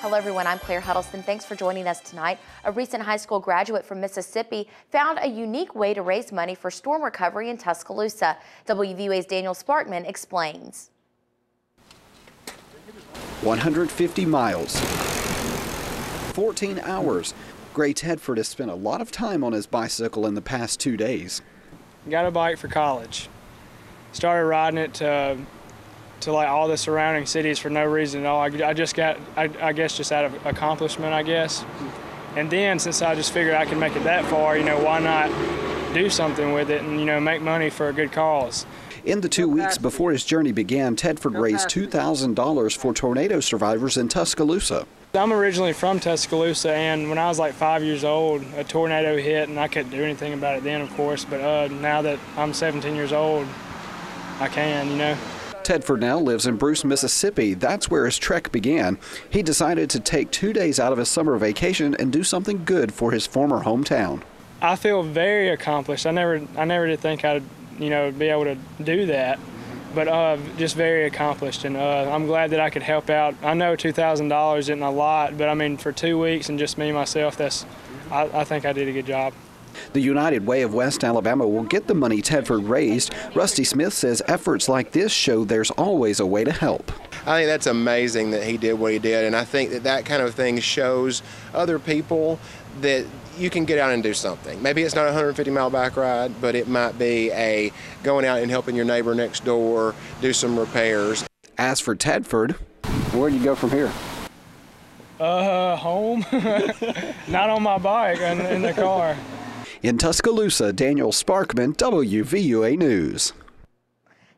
Hello everyone, I'm Claire Huddleston. Thanks for joining us tonight. A recent high school graduate from Mississippi found a unique way to raise money for storm recovery in Tuscaloosa. WVUA's Daniel Sparkman explains. 150 miles, 14 hours. Gray Tedford has spent a lot of time on his bicycle in the past 2 days. Got a bike for college. Started riding it to like all the surrounding cities for no reason at all. I guess just out of accomplishment, I guess. And then since I just figured I could make it that far, why not do something with it and, make money for a good cause. In the 2 weeks before his journey began, Tedford raised $2,000 for tornado survivors in Tuscaloosa. I'm originally from Tuscaloosa, and when I was like 5 years old, a tornado hit, and I couldn't do anything about it then, of course, but now that I'm 17 years old, I can, Tedford now lives in Bruce, Mississippi. That's where his trek began. He decided to take 2 days out of his summer vacation and do something good for his former hometown. I feel very accomplished. I never did think I'd, be able to do that, but just very accomplished, and I'm glad that I could help out. I know $2,000 isn't a lot, but I mean, for 2 weeks and just me, myself, I think I did a good job. The United Way of West Alabama will get the money Tedford raised. Rusty Smith says efforts like this show there's always a way to help. I think that's amazing that he did what he did, and I think that kind of thing shows other people that you can get out and do something. Maybe it's not a 150-mile bike ride, but it might be going out and helping your neighbor next door do some repairs. As for Tedford, where do you go from here? Home. Not on my bike, in the car. In Tuscaloosa, Daniel Sparkman, WVUA News.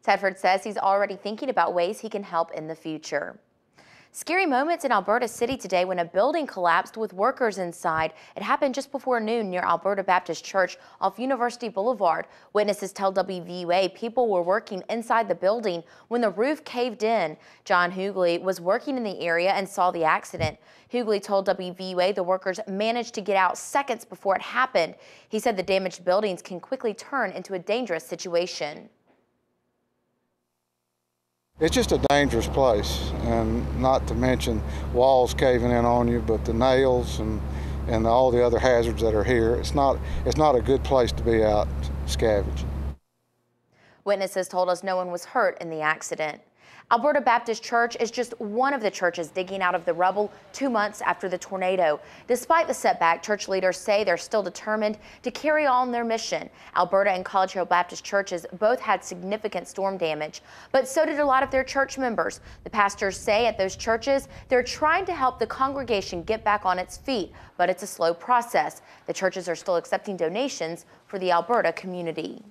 Tedford says he's already thinking about ways he can help in the future. Scary moments in Alberta City today when a building collapsed with workers inside. It happened just before noon near Alberta Baptist Church off University Boulevard. Witnesses tell WVUA people were working inside the building when the roof caved in. John Hughley was working in the area and saw the accident. Hughley told WVUA the workers managed to get out seconds before it happened. He said the damaged buildings can quickly turn into a dangerous situation. It's just a dangerous place, and not to mention walls caving in on you, but the nails and all the other hazards that are here. It's not a good place to be out scavenging. Witnesses told us no one was hurt in the accident. Alberta Baptist Church is just one of the churches digging out of the rubble 2 months after the tornado. Despite the setback, church leaders say they're still determined to carry on their mission. Alberta and College Hill Baptist churches both had significant storm damage, but so did a lot of their church members. The pastors say at those churches they're trying to help the congregation get back on its feet, but it's a slow process. The churches are still accepting donations for the Alberta community.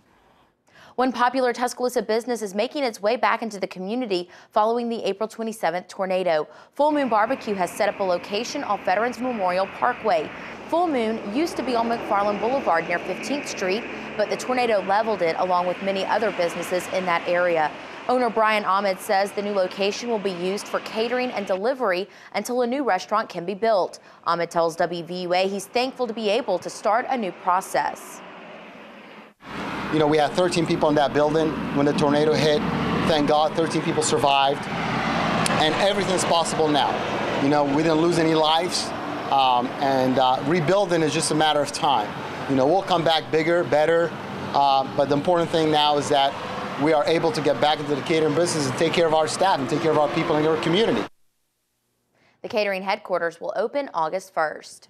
One popular Tuscaloosa business is making its way back into the community following the April 27th tornado. Full Moon BBQ has set up a location off Veterans Memorial Parkway. Full Moon used to be on McFarland Boulevard near 15th Street, but the tornado leveled it along with many other businesses in that area. Owner Brian Ahmed says the new location will be used for catering and delivery until a new restaurant can be built. Ahmed tells WVUA he's thankful to be able to start a new process. We had 13 people in that building when the tornado hit. Thank God 13 people survived. And everything's possible now. We didn't lose any lives. Rebuilding is just a matter of time. We'll come back bigger, better. But the important thing now is that we are able to get back into the catering business and take care of our staff and take care of our people in our community. The catering headquarters will open August 1st.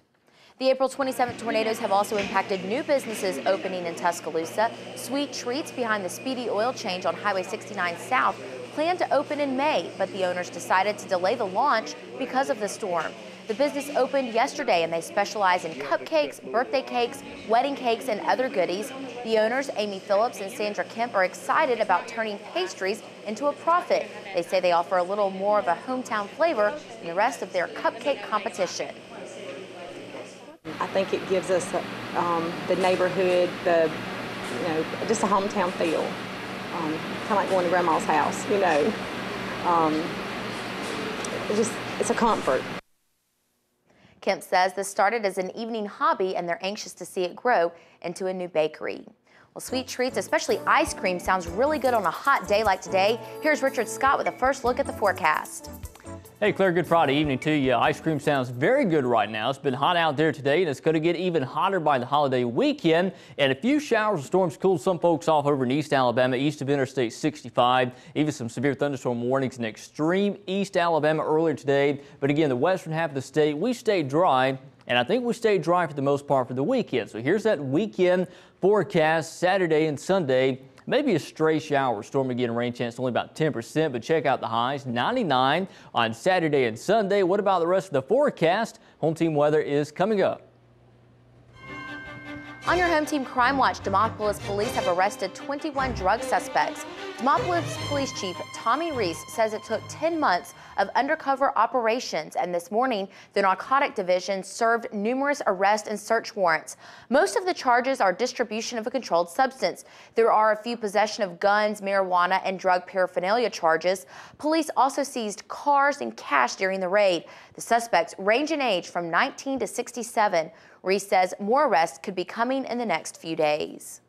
The April 27th tornadoes have also impacted new businesses opening in Tuscaloosa. Sweet Treats behind the Speedy Oil Change on Highway 69 South planned to open in May, but the owners decided to delay the launch because of the storm. The business opened yesterday and they specialize in cupcakes, birthday cakes, wedding cakes, and other goodies. The owners, Amy Phillips and Sandra Kemp, are excited about turning pastries into a profit. They say they offer a little more of a hometown flavor than the rest of their cupcake competition. I think it gives us the neighborhood, just a hometown feel, kind of like going to grandma's house, it's a comfort. Kemp says this started as an evening hobby and they're anxious to see it grow into a new bakery. Well, Sweet Treats, especially ice cream, sounds really good on a hot day like today. Here's Richard Scott with a first look at the forecast. Hey Claire, good Friday evening to you. Ice cream sounds very good right now. It's been hot out there today and it's going to get even hotter by the holiday weekend. And a few showers and storms cooled some folks off over in East Alabama, east of Interstate 65. Even some severe thunderstorm warnings in extreme East Alabama earlier today. But again, the western half of the state, we stayed dry. And I think we stayed dry for the most part for the weekend. So here's that weekend forecast Saturday and Sunday. Maybe a stray shower. Storm again, rain chance only about 10%, but check out the highs. 99 on Saturday and Sunday. What about the rest of the forecast? Home team weather is coming up. On your Home Team Crime Watch, Demopolis police have arrested 21 drug suspects. Demopolis Police Chief Tommy Reese says it took 10 months of undercover operations, and this morning, the Narcotic Division served numerous arrest and search warrants. Most of the charges are distribution of a controlled substance. There are a few possession of guns, marijuana, and drug paraphernalia charges. Police also seized cars and cash during the raid. The suspects range in age from 19 to 67. Reese says more arrests could be coming in the next few days.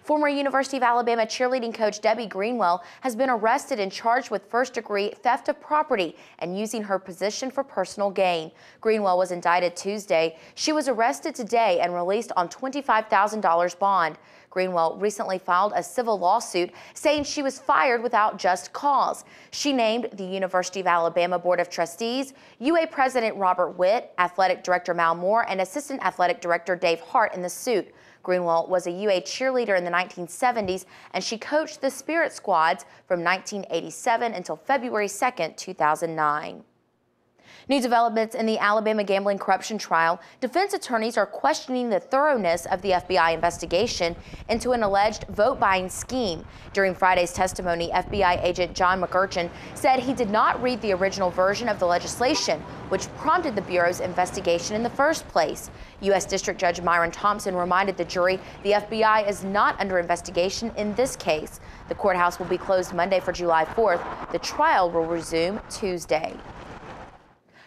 Former University of Alabama cheerleading coach Debbie Greenwell has been arrested and charged with first-degree theft of property and using her position for personal gain. Greenwell was indicted Tuesday. She was arrested today and released on $25,000 bond. Greenwell recently filed a civil lawsuit saying she was fired without just cause. She named the University of Alabama Board of Trustees, UA President Robert Witt, Athletic Director Mal Moore, and Assistant Athletic Director Dave Hart in the suit. Greenwell was a UA cheerleader in the 1970s, and she coached the Spirit Squads from 1987 until February 2nd, 2009. New developments in the Alabama gambling corruption trial. Defense attorneys are questioning the thoroughness of the FBI investigation into an alleged vote-buying scheme. During Friday's testimony, FBI agent John McGurchin said he did not read the original version of the legislation, which prompted the Bureau's investigation in the first place. U.S. District Judge Myron Thompson reminded the jury the FBI is not under investigation in this case. The courthouse will be closed Monday for July 4th. The trial will resume Tuesday.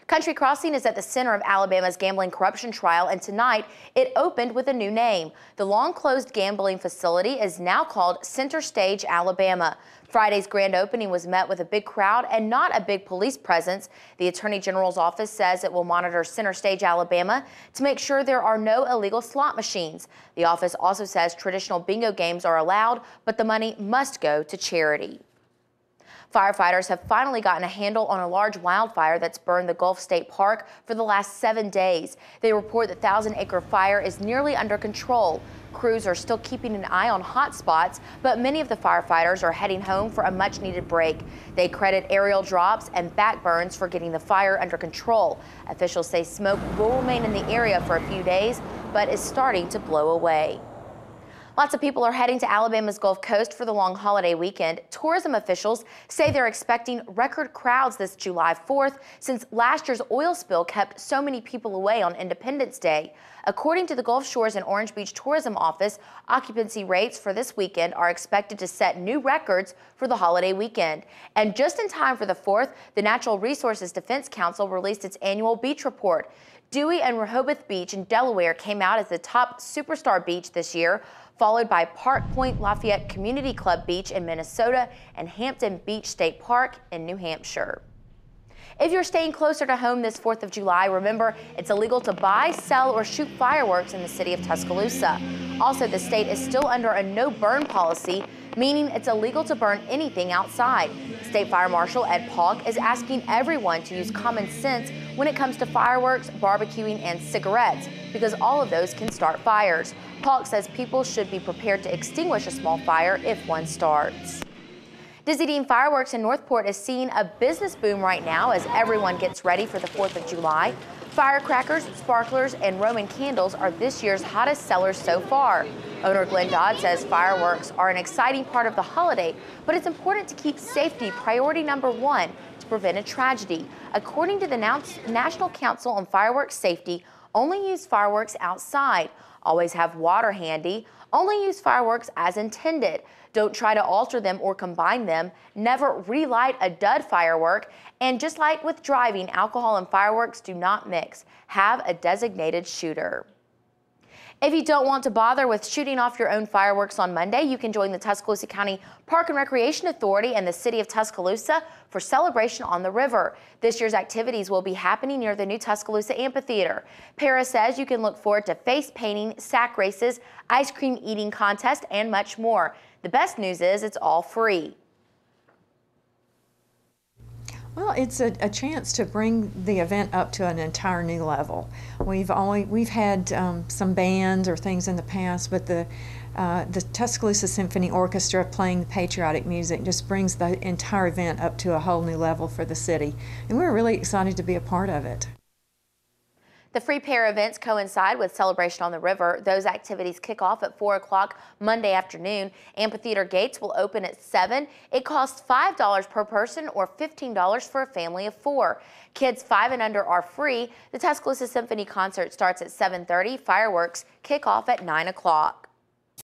Country Crossing is at the center of Alabama's gambling corruption trial, and tonight it opened with a new name. The long-closed gambling facility is now called Center Stage Alabama. Friday's grand opening was met with a big crowd and not a big police presence. The Attorney General's office says it will monitor Center Stage Alabama to make sure there are no illegal slot machines. The office also says traditional bingo games are allowed, but the money must go to charity. Firefighters have finally gotten a handle on a large wildfire that's burned the Gulf State Park for the last 7 days. They report the 1,000-acre fire is nearly under control. Crews are still keeping an eye on hot spots, but many of the firefighters are heading home for a much-needed break. They credit aerial drops and backburns for getting the fire under control. Officials say smoke will remain in the area for a few days, but is starting to blow away. Lots of people are heading to Alabama's Gulf Coast for the long holiday weekend. Tourism officials say they're expecting record crowds this July 4th since last year's oil spill kept so many people away on Independence Day. According to the Gulf Shores and Orange Beach Tourism Office, occupancy rates for this weekend are expected to set new records for the holiday weekend. And just in time for the 4th, the Natural Resources Defense Council released its annual beach report. Dewey and Rehoboth Beach in Delaware came out as the top superstar beach this year, followed by Park Point Lafayette Community Club Beach in Minnesota and Hampton Beach State Park in New Hampshire. If you're staying closer to home this 4th of July, remember it's illegal to buy, sell, or shoot fireworks in the city of Tuscaloosa. Also, the state is still under a no-burn policy, meaning it's illegal to burn anything outside. State Fire Marshal Ed Paulk is asking everyone to use common sense when it comes to fireworks, barbecuing, and cigarettes, because all of those can start fires. Paulk says people should be prepared to extinguish a small fire if one starts. Dizzy Dean Fireworks in Northport is seeing a business boom right now as everyone gets ready for the 4th of July. Firecrackers, sparklers, and Roman candles are this year's hottest sellers so far. Owner Glenn Dodd says fireworks are an exciting part of the holiday, but it's important to keep safety priority number one to prevent a tragedy. According to the National Council on Fireworks Safety, only use fireworks outside. Always have water handy. Only use fireworks as intended. Don't try to alter them or combine them. Never relight a dud firework. And just like with driving, alcohol and fireworks do not mix. Have a designated shooter. If you don't want to bother with shooting off your own fireworks on Monday, you can join the Tuscaloosa County Park and Recreation Authority and the City of Tuscaloosa for Celebration on the River. This year's activities will be happening near the new Tuscaloosa Amphitheater. Para says you can look forward to face painting, sack races, ice cream eating contest, and much more. The best news is it's all free. Well, it's a chance to bring the event up to an entire new level. We've had some bands or things in the past, but the Tuscaloosa Symphony Orchestra playing the patriotic music just brings the entire event up to a whole new level for the city, and we're really excited to be a part of it. The free pair events coincide with Celebration on the River. Those activities kick off at 4 o'clock Monday afternoon. Amphitheater gates will open at 7. It costs $5 per person or $15 for a family of 4. Kids 5 and under are free. The Tuscaloosa Symphony concert starts at 7:30. Fireworks kick off at 9 o'clock.